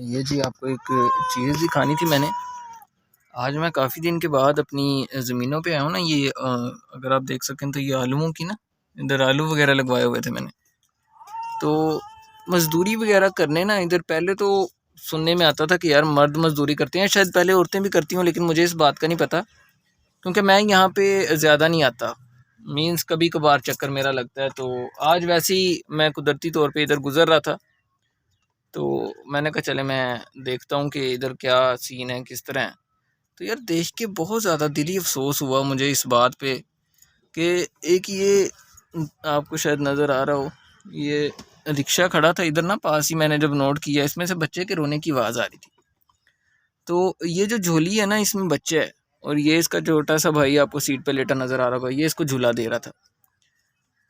ये जी आपको एक चीज़ दिखानी थी मैंने। आज मैं काफ़ी दिन के बाद अपनी ज़मीनों पे आया हूँ ना। ये अगर आप देख सकें तो ये आलूओं की ना, इधर आलू वगैरह लगवाए हुए थे मैंने। तो मज़दूरी वगैरह करने ना इधर पहले तो सुनने में आता था कि यार मर्द मज़दूरी करते हैं, शायद पहले औरतें भी करती हों, लेकिन मुझे इस बात का नहीं पता क्योंकि मैं यहाँ पे ज़्यादा नहीं आता। मीन्स कभी कभार चक्कर मेरा लगता है। तो आज वैसे ही मैं कुदरती तौर पे इधर गुज़र रहा था, तो मैंने कहा चले मैं देखता हूँ कि इधर क्या सीन है, किस तरह है। तो यार देख के बहुत ज़्यादा दिली अफसोस हुआ मुझे इस बात पे कि एक ये आपको शायद नज़र आ रहा हो, ये रिक्शा खड़ा था इधर ना पास ही। मैंने जब नोट किया, इसमें से बच्चे के रोने की आवाज़ आ रही थी। तो ये जो झोली है ना, इसमें बच्चा है और ये इसका छोटा सा भाई आपको सीट पे लेटा नज़र आ रहा होगा, ये इसको झूला दे रहा था।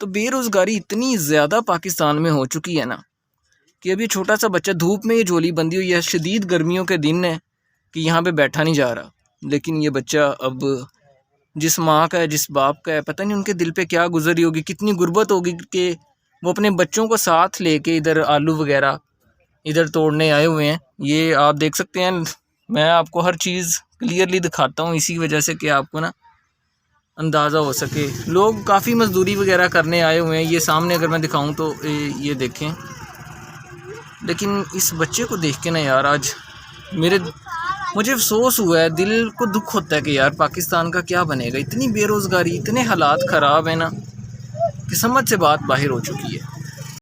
तो बेरोज़गारी इतनी ज़्यादा पाकिस्तान में हो चुकी है ना कि अभी छोटा सा बच्चा धूप में ये झोली बंधी हुई है, शदीद गर्मियों के दिन है कि यहाँ पे बैठा नहीं जा रहा। लेकिन ये बच्चा अब जिस माँ का है, जिस बाप का है, पता नहीं उनके दिल पे क्या गुजरी होगी, कितनी गुर्बत होगी कि वो अपने बच्चों को साथ लेके इधर आलू वगैरह इधर तोड़ने आए हुए हैं। ये आप देख सकते हैं, मैं आपको हर चीज़ क्लियरली दिखाता हूँ इसी वजह से कि आपको ना अंदाज़ा हो सके। लोग काफ़ी मज़दूरी वगैरह करने आए हुए हैं। ये सामने अगर मैं दिखाऊँ तो ये देखें। लेकिन इस बच्चे को देख के ना यार आज मुझे अफसोस हुआ है, दिल को दुख होता है कि यार पाकिस्तान का क्या बनेगा। इतनी बेरोज़गारी, इतने हालात ख़राब है ना कि समझ से बात बाहर हो चुकी है।